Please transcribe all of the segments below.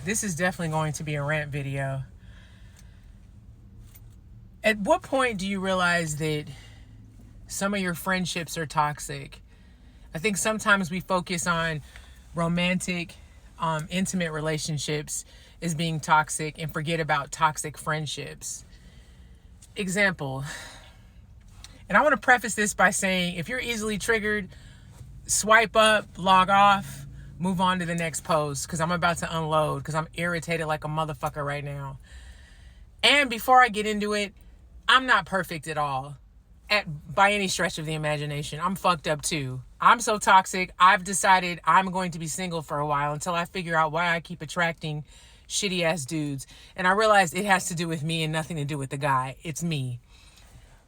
This is definitely going to be a rant video. At what point do you realize that some of your friendships are toxic? I think sometimes we focus on romantic, intimate relationships as being toxic and forget about toxic friendships. Example, and I want to preface this by saying, if you're easily triggered, swipe up, log off, move on to the next post, because I'm about to unload, because I'm irritated like a motherfucker right now. And before I get into it, I'm not perfect at all, by any stretch of the imagination. I'm fucked up too. I'm so toxic, I've decided I'm going to be single for a while until I figure out why I keep attracting shitty ass dudes. And I realized it has to do with me and nothing to do with the guy. It's me.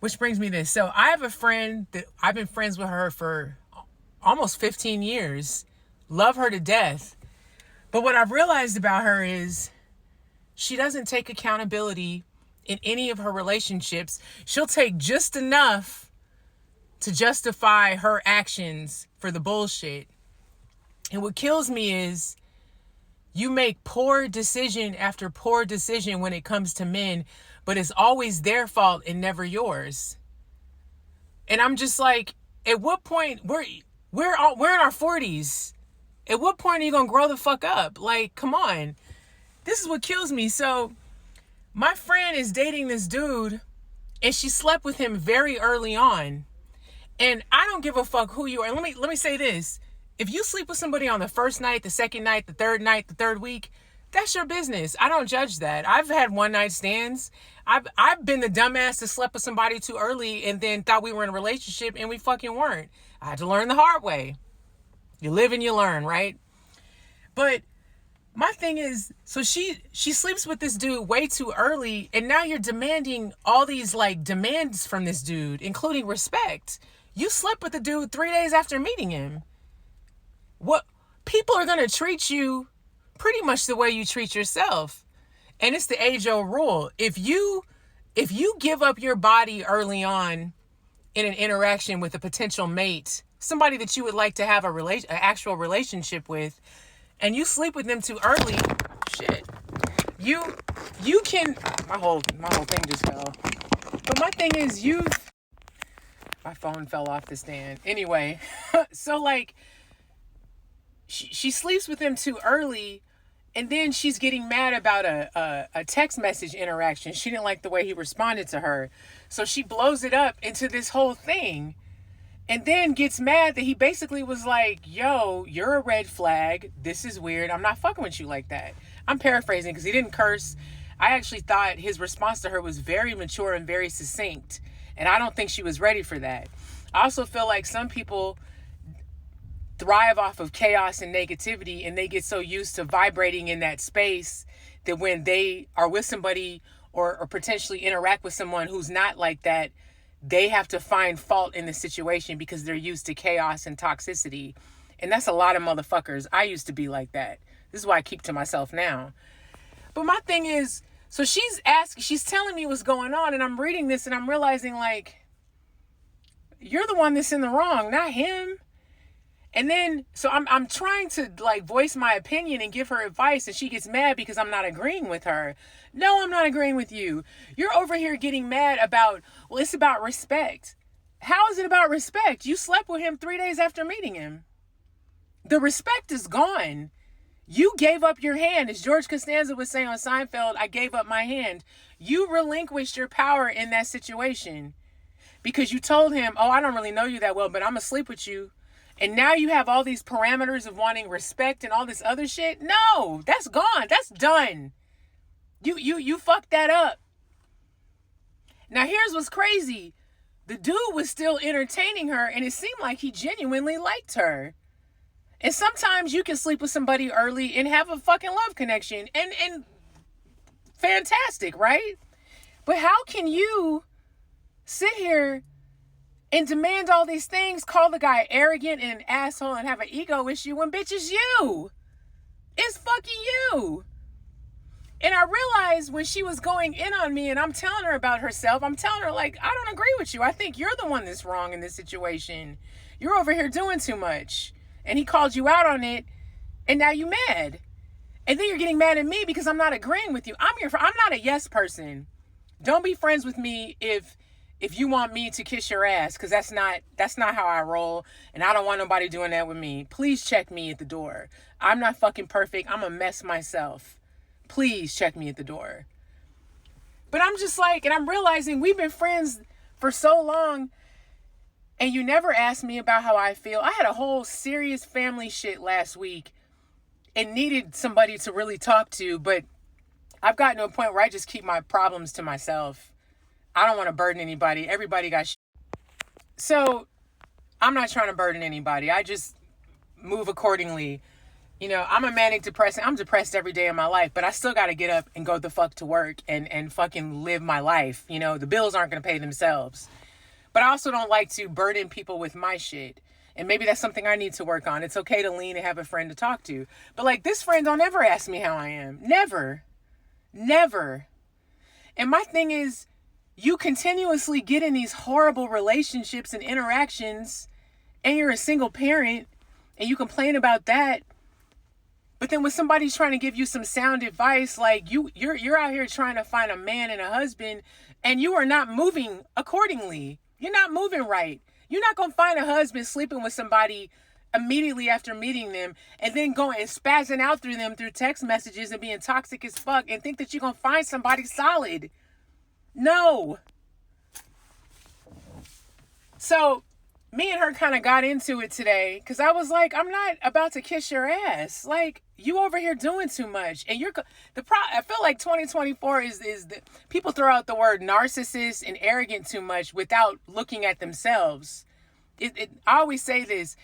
Which brings me this. So I have a friend that I've been friends with her for almost 15 years. Love her to death. But what I've realized about her is she doesn't take accountability in any of her relationships. She'll take just enough to justify her actions for the bullshit. And what kills me is you make poor decision after poor decision when it comes to men, but it's always their fault and never yours. And I'm just like, at what point, we're in our 40s. At what point are you gonna grow the fuck up? Like, come on. This is what kills me. So my friend is dating this dude and she slept with him very early on. And I don't give a fuck who you are. Let me say this. If you sleep with somebody on the first night, the second night, the third week, that's your business. I don't judge that. I've had one night stands. I've been the dumbass that slept with somebody too early and then thought we were in a relationship and we fucking weren't. I had to learn the hard way. You live and you learn, right? But my thing is, so she sleeps with this dude way too early, and now you're demanding all these like demands from this dude, including respect. You slept with the dude 3 days after meeting him. What people are gonna treat you pretty much the way you treat yourself. And it's the age-old rule. If you give up your body early on in an interaction with a potential mate, somebody that you would like to have an actual relationship with, and you sleep with them too early, shit. You can, my whole thing just fell. But my thing is, my phone fell off the stand. Anyway, so like, she sleeps with him too early, and then she's getting mad about a text message interaction. She didn't like the way he responded to her. So she blows it up into this whole thing. And then gets mad that he basically was like, yo, you're a red flag. This is weird. I'm not fucking with you like that. I'm paraphrasing because he didn't curse. I actually thought his response to her was very mature and very succinct. And I don't think she was ready for that. I also feel like some people thrive off of chaos and negativity, and they get so used to vibrating in that space that when they are with somebody or potentially interact with someone who's not like that, they have to find fault in the situation because they're used to chaos and toxicity. And that's a lot of motherfuckers. I used to be like that. This is why I keep to myself now. But my thing is, so she's telling me what's going on, and I'm reading this and I'm realizing, like, you're the one that's in the wrong, not him. And then, so I'm trying to like voice my opinion and give her advice, and she gets mad because I'm not agreeing with her. No, I'm not agreeing with you. You're over here getting mad about, well, it's about respect. How is it about respect? You slept with him 3 days after meeting him. The respect is gone. You gave up your hand. As George Costanza would say on Seinfeld, I gave up my hand. You relinquished your power in that situation because you told him, oh, I don't really know you that well, but I'm going to sleep with you. And now you have all these parameters of wanting respect and all this other shit. No, that's gone. That's done. You fucked that up. Now here's what's crazy. The dude was still entertaining her, and it seemed like he genuinely liked her. And sometimes you can sleep with somebody early and have a fucking love connection. And fantastic, right? But how can you sit here and demand all these things, call the guy arrogant and an asshole and have an ego issue when bitch is you? It's fucking you. And I realized when she was going in on me and I'm telling her about herself, I'm telling her, like, I don't agree with you. I think you're the one that's wrong in this situation. You're over here doing too much. And he called you out on it, and now you mad. And then you're getting mad at me because I'm not agreeing with you. I'm not a yes person. Don't be friends with me if you want me to kiss your ass, because that's not how I roll, and I don't want nobody doing that with me. Please check me at the door. I'm not fucking perfect. I'm a mess myself. Please check me at the door. But I'm just like, and I'm realizing we've been friends for so long, and you never asked me about how I feel. I had a whole serious family shit last week and needed somebody to really talk to, but I've gotten to a point where I just keep my problems to myself. I don't want to burden anybody. Everybody got shit. So I'm not trying to burden anybody. I just move accordingly. You know, I'm a manic depressant. I'm depressed every day of my life, but I still got to get up and go the fuck to work and fucking live my life. You know, the bills aren't going to pay themselves. But I also don't like to burden people with my shit. And maybe that's something I need to work on. It's okay to lean and have a friend to talk to. But like, this friend don't ever ask me how I am. Never. Never. And my thing is, you continuously get in these horrible relationships and interactions, and you're a single parent, and you complain about that. But then when somebody's trying to give you some sound advice, like you're out here trying to find a man and a husband, and you are not moving accordingly. You're not moving right. You're not going to find a husband sleeping with somebody immediately after meeting them and then going and spazzing out through them through text messages and being toxic as fuck and think that you're going to find somebody solid. No. So me and her kind of got into it today because I was like, I'm not about to kiss your ass. Like, you over here doing too much. And I feel like 2024 is the people throw out the word narcissist and arrogant too much without looking at themselves. I always say this.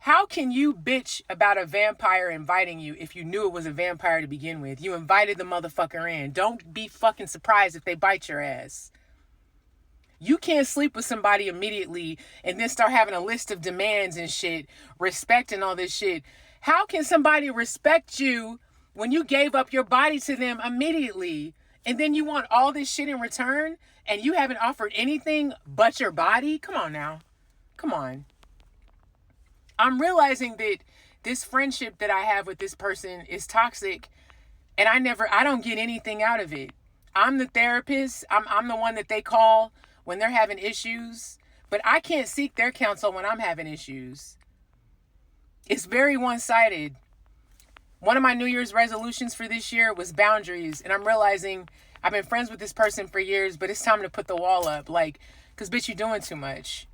How can you bitch about a vampire inviting you if you knew it was a vampire to begin with? You invited the motherfucker in. Don't be fucking surprised if they bite your ass. You can't sleep with somebody immediately and then start having a list of demands and shit, respect and all this shit. How can somebody respect you when you gave up your body to them immediately and then you want all this shit in return and you haven't offered anything but your body? Come on now. Come on. I'm realizing that this friendship that I have with this person is toxic, and I don't get anything out of it. I'm the therapist. I'm the one that they call when they're having issues, but I can't seek their counsel when I'm having issues. It's very one-sided. One of my New Year's resolutions for this year was boundaries, and I'm realizing I've been friends with this person for years, but it's time to put the wall up, like, because bitch, you're doing too much.